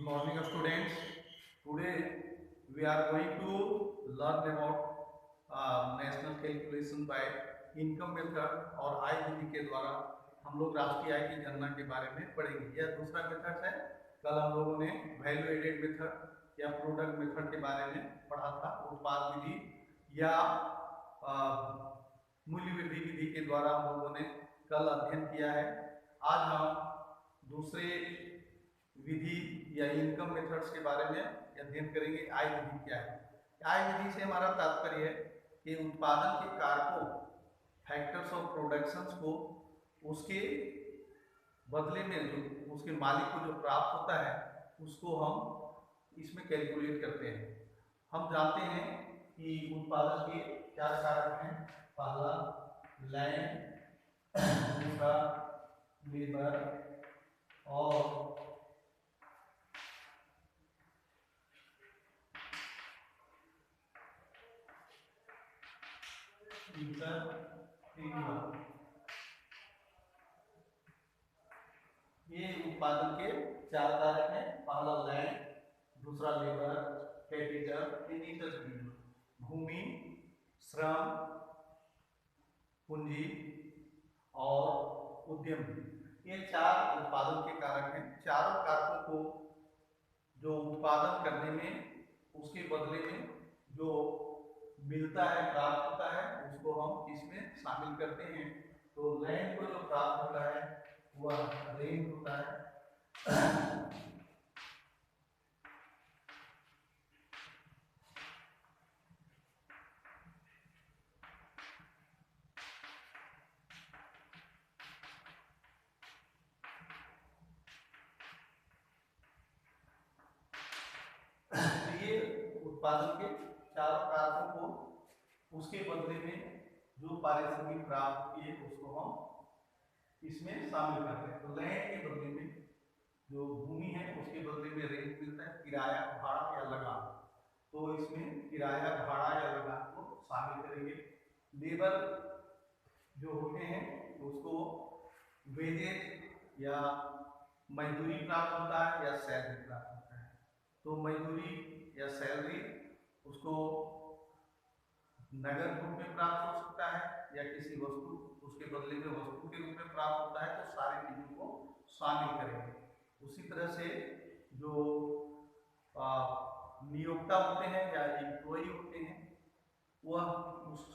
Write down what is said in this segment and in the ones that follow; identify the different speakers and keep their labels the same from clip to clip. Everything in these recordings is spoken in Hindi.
Speaker 1: morning students. Today we are going to learn about national calculation by income method और आय विधि के द्वारा हम लोग राष्ट्रीय आय की गणना के बारे में पढ़ेंगे। यह दूसरा मेथड है। कल हम लोगों ने वैल्यू एडेड मेथड या प्रोडक्ट मेथड के बारे में पढ़ा था। उत्पाद विधि या मूल्य वृद्धि विधि के द्वारा हम लोगों ने कल अध्ययन किया है। आज हम दूसरे विधि या इनकम मेथड्स के बारे में अध्ययन करेंगे। आय विधि क्या है? आय विधि से हमारा तात्पर्य है कि उत्पादन के कारकों फैक्टर्स ऑफ प्रोडक्शंस को उसके बदले में जो उसके मालिक को जो प्राप्त होता है उसको हम इसमें कैलकुलेट करते हैं। हम जानते हैं कि उत्पादन के चार कारक हैं। पहला लैंड, दूसरा लेबर और ये उत्पादन के चार कारक हैं। पहला लैंड, दूसरा लेबर, कैपिटल, भूमि, श्रम, पूंजी और उद्यम। ये चार उत्पादन के कारक हैं। चारों कारकों को जो उत्पादन करने में उसके बदले में जो मिलता है, प्राप्त होता है, उसको हम इसमें शामिल करते हैं। तो लैंड को जो प्राप्त होता है वह रेंट होता है। ये उत्पादन के चारों कारकों को उसके बदले में जो पारिश्रमिक प्राप्त किए उसको हम इसमें शामिल करते हैं। तो लैंड के बदले में जो भूमि है उसके बदले में रेंट मिलता है, किराया, भाड़ा या लगान। तो इसमें किराया, भाड़ा या लगान को शामिल करेंगे। लेबर जो होते हैं उसको वेजेज या मजदूरी प्राप्त होता है या सैलरी प्राप्त होता है। तो मजदूरी या सैलरी उसको नगद रूप में प्राप्त हो सकता है या किसी वस्तु उसके बदले में वस्तु के रूप में प्राप्त होता है। तो सारी चीजों को शामिल करेंगे। उसी तरह से जो नियोक्ता होते हैं या एम्प्लॉय होते हैं वह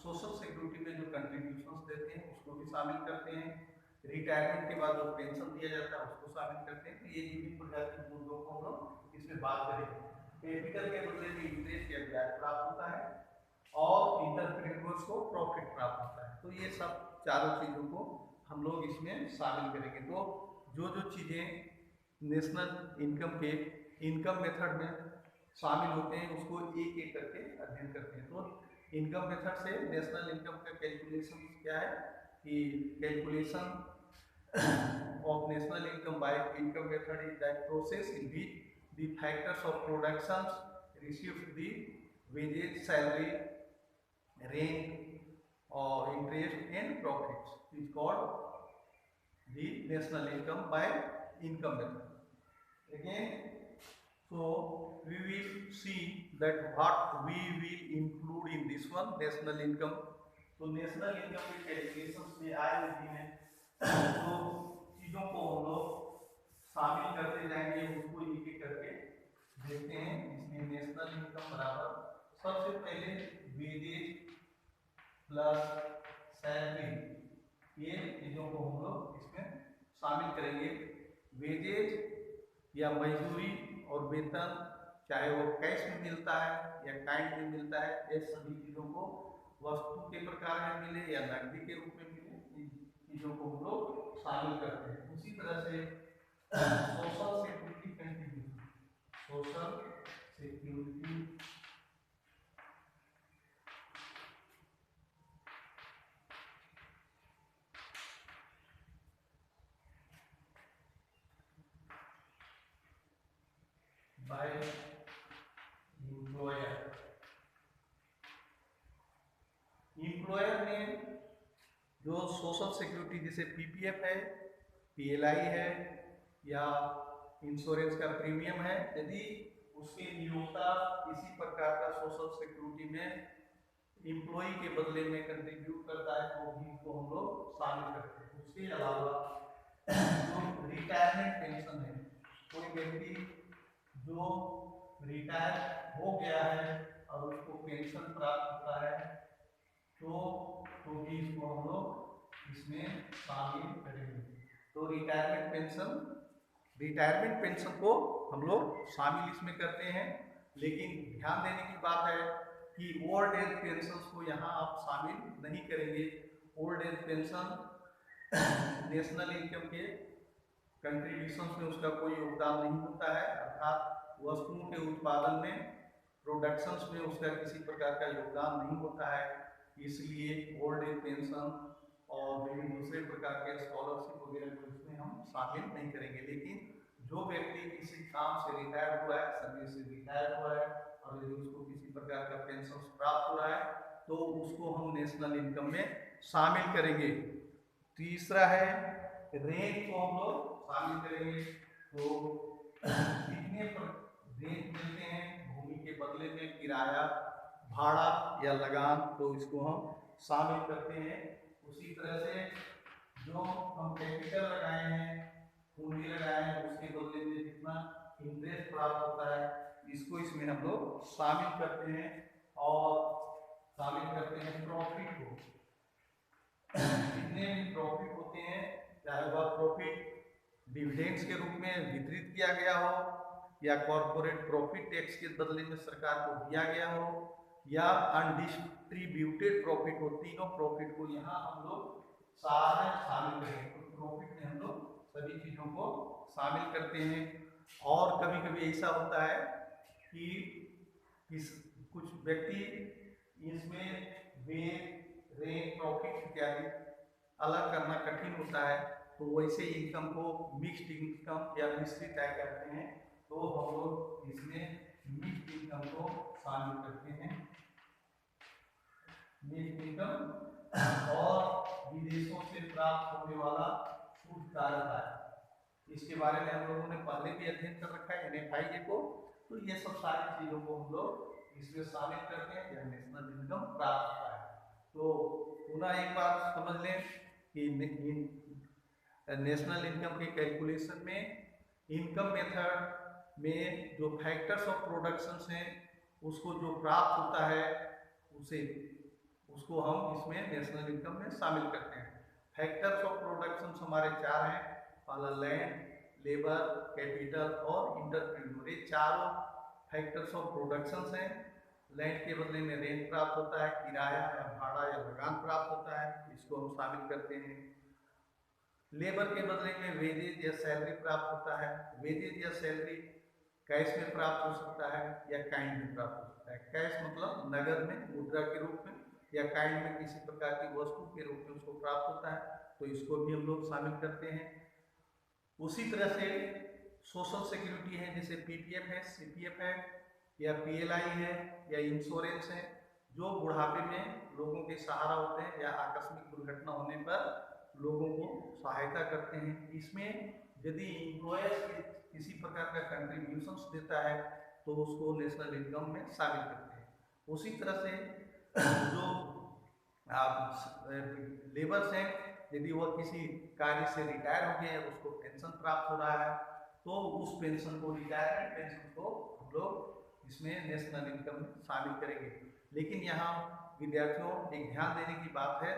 Speaker 1: सोशल सिक्योरिटी में जो कंट्रीब्यूशंस देते हैं उसको भी शामिल करते हैं। रिटायरमेंट के बाद जो पेंशन दिया जाता है उसको शामिल करते हैं। तो ये विभिन्न प्रकार के मुद्दों को हम लोग इसमें बात करेंगे। कैपिटल के बदले में इंटरेस्ट या ब्याज प्राप्त होता है और इंटरप्रेन्योर्स को प्रॉफिट प्राप्त होता है। तो ये सब चारों चीज़ों को हम लोग इसमें शामिल करेंगे। तो जो जो चीज़ें नेशनल इनकम के इनकम मेथड में शामिल होते हैं उसको एक एक करके अध्ययन करते हैं। तो इनकम मेथड से नेशनल इनकम का कैलकुलेशन क्या है कि calculation of national income by income method is that process in which the factors of productions received the wages, salary, rent or interest and profits is called the national income by income method. Again, so we will see that what we will include in this one, national income. तो नेशनल इनकम के कैलकुलेशन में आय विधि में तो चीजों को हम लोग शामिल करते जाएंगे, उसको एक एक करके देखते हैं। इसमें नेशनल इनकम बराबर सबसे पहले वेजेज प्लस सैलरी, ये चीजों को हम लोग इसमें शामिल करेंगे। वेजेज या मजदूरी और वेतन चाहे वो कैश में मिलता है या काइंड में मिलता है, ये सभी चीजों को वस्तु के प्रकार में मिले या नकदी के रूप में मिले, इन चीजों को हम लोग शामिल करते हैं। उसी तरह से social security contribution, social security by employer. Employer ने जो सोशल सिक्योरिटी जैसे पीपीएफ है, पीएलआई है या इंश्योरेंस का प्रीमियम है। यदि उसके नियोक्ता किसी प्रकार का सोशल सिक्योरिटी में एम्प्लॉय के बदले में कंट्रीब्यूट करता है तो भी इसको हम लोग शामिल करते हैं। उसके अलावा जो रिटायरमेंट पेंशन है, कोई व्यक्ति जो रिटायर हो गया है और उसको पेंशन प्राप्त होता है तो भी इसको हम लोग इसमें शामिल करेंगे। तो रिटायरमेंट पेंशन को हम लोग शामिल इसमें करते हैं। लेकिन ध्यान देने की बात है कि ओल्ड एज पेंशन को यहाँ आप शामिल नहीं करेंगे। Old age pension national income के कंट्रीब्यूशन में उसका कोई योगदान नहीं होता है, अर्थात वस्तुओं के उत्पादन में, प्रोडक्शंस में उसका किसी प्रकार का योगदान नहीं होता है। इसलिए ओल्ड एज पेंशन और विभिन्न दूसरे प्रकार के स्कॉलरशिप वगैरह को इसमें हम शामिल नहीं करेंगे। लेकिन जो व्यक्ति किसी काम से रिटायर हुआ है, सर्विस से रिटायर हुआ है और यदि उसको किसी प्रकार का पेंशन प्राप्त हो रहा है तो उसको हम नेशनल इनकम में शामिल करेंगे। तीसरा है रेंट को हम लोग शामिल करेंगे। तो कितने रेंट मिलते हैं भूमि के बदले में, किराया, भाड़ा या लगान, तो इसको हम शामिल करते हैं। उसी तरह से जो हम कैपिटल लगाए हैं, पूंजी लगाए हैं, उसके बदले में जितना इंटरेस्ट प्राप्त होता है इसको इसमें हम लोग शामिल करते हैं। और शामिल करते हैं प्रॉफिट को। जितने भी प्रॉफिट होते हैं, चाहे वह प्रॉफिट डिविडेंड्स के रूप में वितरित किया गया हो या कॉर्पोरेट प्रॉफिट टैक्स के बदले में सरकार को दिया गया हो या अनडिस्ट्रीब्यूटेड प्रॉफिट हो, तीनों प्रॉफिट को यहाँ हम लोग सारे शामिल करेंगे। तो प्रॉफिट में हम लोग सभी चीजों को शामिल करते हैं। और कभी कभी ऐसा होता है कि कुछ व्यक्ति इसमें वे रेंट, प्रॉफिट इत्यादि अलग करना कठिन होता है, तो वैसे इनकम को मिक्स्ड इनकम या मिश्रित आय करते हैं। तो हम लोग इसमें मिक्स्ड इनकम को शामिल करते हैं। मिक्स्ड इनकम और विदेशों से प्राप्त होने वाला शुद्ध कारक आय, इसके बारे में हम लोगों ने पहले भी अध्ययन कर रखा है NFI को। तो ये सब सारी चीजों को हम लोग इसमें शामिल करते हैं या नेशनल इनकम प्राप्त होता है। तो पुनः एक बात समझ लें कि नेशनल इनकम के कैलकुलेशन में इनकम मेथड में जो फैक्टर्स ऑफ प्रोडक्शन हैं उसको जो प्राप्त होता है उसको हम इसमें नेशनल इनकम में शामिल करते हैं। फैक्टर्स ऑफ प्रोडक्शन हमारे 4 हैं। पहला लैंड, लेबर, कैपिटल और इंटरप्रेन्योर, ये चारों फैक्टर्स ऑफ प्रोडक्शन हैं। लैंड के बदले में रेंट प्राप्त होता है, किराया या भाड़ा या लगान प्राप्त होता है, इसको हम शामिल करते हैं। लेबर के बदले में वेजेज या सैलरी प्राप्त होता है। वेजेज या सैलरी कैश में प्राप्त हो सकता है या काइंड में प्राप्त हो सकता है। कैश मतलब नगद में, मुद्रा के रूप में, या काइंड में किसी प्रकार की वस्तु के रूप में उसको प्राप्त होता है, तो इसको भी हम लोग शामिल करते हैं। उसी तरह से सोशल सिक्योरिटी है, जैसे PPF है, CPF है या PLI है या इंश्योरेंस है, जो बुढ़ापे में लोगों के सहारा होते हैं या आकस्मिक दुर्घटना होने पर लोगों को सहायता करते हैं। इसमें यदि एम्प्लॉयर्स किसी प्रकार का कंट्रीब्यूशन देता है तो उसको नेशनल इनकम में शामिल करते हैं। उसी तरह से जो लेबर्स हैं, यदि वह किसी कार्य से रिटायर हो गए, उसको पेंशन प्राप्त हो रहा है, तो उस पेंशन को, रिटायरमेंट पेंशन को हम लोग इसमें नेशनल इनकम में शामिल करेंगे। लेकिन यहाँ विद्यार्थियों एक ध्यान देने की बात है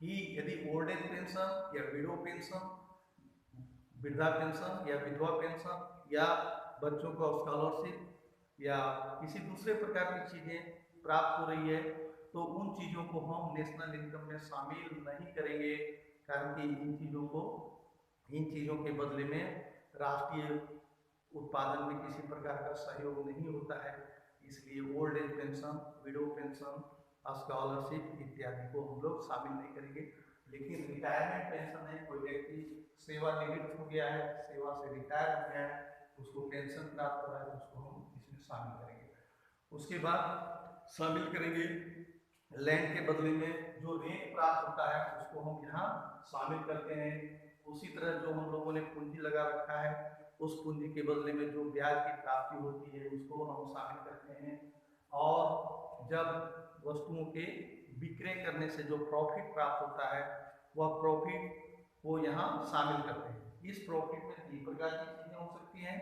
Speaker 1: कि यदि ओल्ड एज पेंशन या विडो पेंशन, वृद्धा पेंशन या विधवा पेंशन या बच्चों का स्कॉलरशिप या किसी दूसरे प्रकार की चीज़ें प्राप्त हो रही है, तो उन चीज़ों को हम नेशनल इनकम में शामिल नहीं करेंगे, कारण कि इन चीज़ों के बदले में राष्ट्रीय उत्पादन में किसी प्रकार का सहयोग नहीं होता है। इसलिए old age pension, window pension, scholarship इत्यादि को हम लोग शामिल नहीं करेंगे। लेकिन रिटायरमेंट पेंशन है, कोई व्यक्ति सेवानिवृत्त हो गया है, सेवा से रिटायर हो गया है, उसको पेंशन प्राप्त हो रहा है, उसको हम इसमें शामिल करेंगे। उसके बाद शामिल करेंगे लैंड के बदले में जो रेंट प्राप्त होता है उसको हम यहाँ शामिल करते हैं। उसी तरह जो हम लोगों ने पूंजी लगा रखा है उस पूंजी के बदले में जो ब्याज की प्राप्ति होती है उसको हम शामिल करते हैं। और जब वस्तुओं के विक्रय करने से जो प्रॉफिट प्राप्त होता है वह प्रॉफिट वो यहाँ शामिल करते हैं। इस प्रॉफिट में 3 प्रकार की चीजें हो सकती हैं।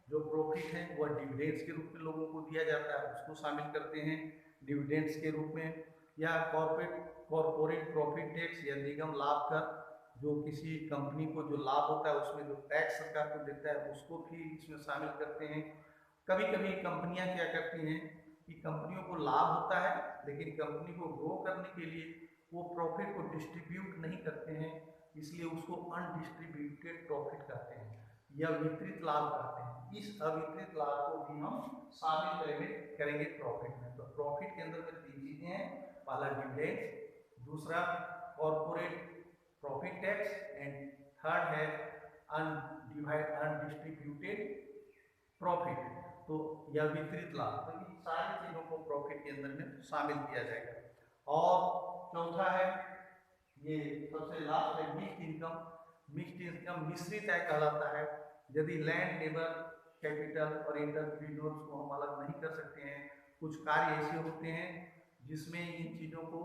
Speaker 1: जो प्रॉफिट है वह डिविडेंड्स के रूप में लोगों को दिया जाता है, उसको शामिल करते हैं डिविडेंड्स के रूप में, या कॉर्पोरेट प्रॉफिट टैक्स या निगम लाभ कर, जो किसी कंपनी को जो लाभ होता है उसमें जो टैक्स सरकार को देता है उसको भी इसमें शामिल करते हैं। कभी कभी कंपनियां क्या करती हैं कि कंपनियों को लाभ होता है लेकिन कंपनी को ग्रो करने के लिए वो प्रॉफिट को डिस्ट्रीब्यूट नहीं करते हैं, इसलिए उसको अनडिस्ट्रीब्यूटेड प्रॉफिट कहते हैं या वितरित लाभ कहते हैं। इस अवितरित लाभ को भी हम शामिल करेंगे प्रॉफिट में। तो प्रॉफिट के अंदर में 3 चीजें हैं, पहला डिविडेंड, दूसरा corporate profit tax and third है अनडिस्ट्रीब्यूटेड प्रॉफिट, तो यह वितरित लाभ। तो इन सारी चीजों को प्रॉफिट के अंदर में शामिल किया जाएगा। और चौथा है ये सबसे लास्ट है मिक्स्ड इनकम। मिक्स्ड इनकम मिश्रित आय कहलाता है। यदि लैंड, लेबर, कैपिटल और इंटरप्रीन्योर्स को हम अलग नहीं कर सकते हैं, कुछ कार्य ऐसे होते हैं जिसमें इन चीजों को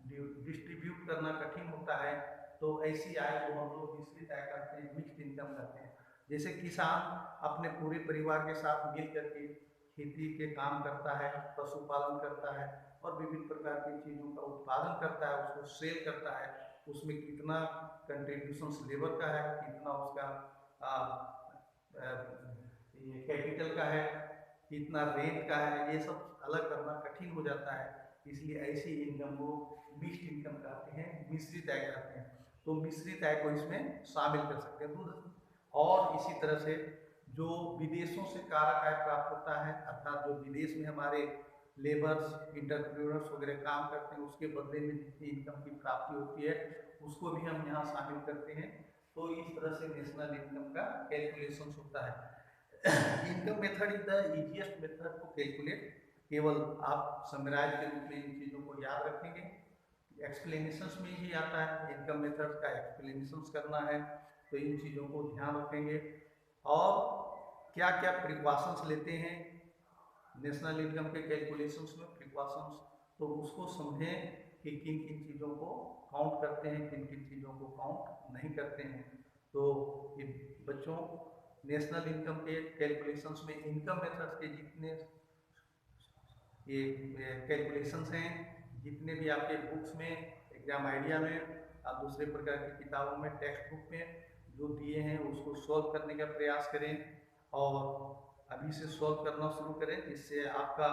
Speaker 1: डिस्ट्रीब्यूट करना कठिन होता है, तो ऐसी आय को हम लोग मिश्रित आय करते हैं, मिक्स्ड इनकम करते हैं। जैसे किसान अपने पूरे परिवार के साथ मिल करके खेती के काम करता है, पशुपालन करता है और विभिन्न प्रकार की चीज़ों का उत्पादन करता है, उसको सेल करता है, उसमें कितना कंट्रीब्यूशन लेबर का है, कितना उसका ये कैपिटल का है, कितना रेंट का है, ये सब अलग करना कठिन हो जाता है। इसलिए ऐसी इनकम को मिक्स्ड इनकम कहते हैं, मिश्रित आय कहते हैं। तो मिश्रित आय को इसमें शामिल कर सकते हैं। और इसी तरह से जो विदेशों से कारक आय प्राप्त होता है, अर्थात जो विदेश में हमारे लेबर्स, इंटरप्रेन्योर्स वगैरह काम करते हैं, उसके बदले में जितनी इनकम की प्राप्ति होती है उसको भी हम यहाँ शामिल करते हैं। तो इस तरह से नेशनल इनकम का कैलकुलेशन होता है। Income method is the easiest method to calculate. केवल आप समराइज के रूप में इन चीज़ों को याद रखेंगे। एक्सप्लेनेशंस में ही आता है, इनकम मेथड का एक्सप्लेनेशंस करना है तो इन चीज़ों को ध्यान रखेंगे। और क्या क्या प्रिकॉशंस लेते हैं नेशनल इनकम के कैलकुलेशंस में, प्रिकॉशंस, तो उसको समझें कि किन किन चीज़ों को काउंट करते हैं, किन किन चीज़ों को काउंट नहीं करते हैं। तो ये बच्चों नेशनल इनकम के कैलकुलेशंस में इनकम मेथड्स के जितने ये कैलकुलेशंस हैं, जितने भी आपके बुक्स में, एग्जाम आइडिया में और दूसरे प्रकार की किताबों में, टेक्स्ट बुक में जो दिए हैं उसको सॉल्व करने का प्रयास करें और अभी से सॉल्व करना शुरू करें, जिससे आपका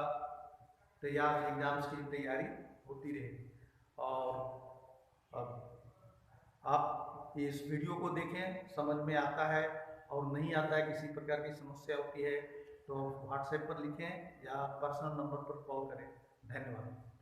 Speaker 1: तैयार एग्जाम्स की तैयारी होती रहेगी। और अब आप इस वीडियो को देखें, समझ में आता है और नहीं आता है, किसी प्रकार की समस्या होती है तो व्हाट्सएप पर लिखें या पर्सनल नंबर पर कॉल करें। धन्यवाद।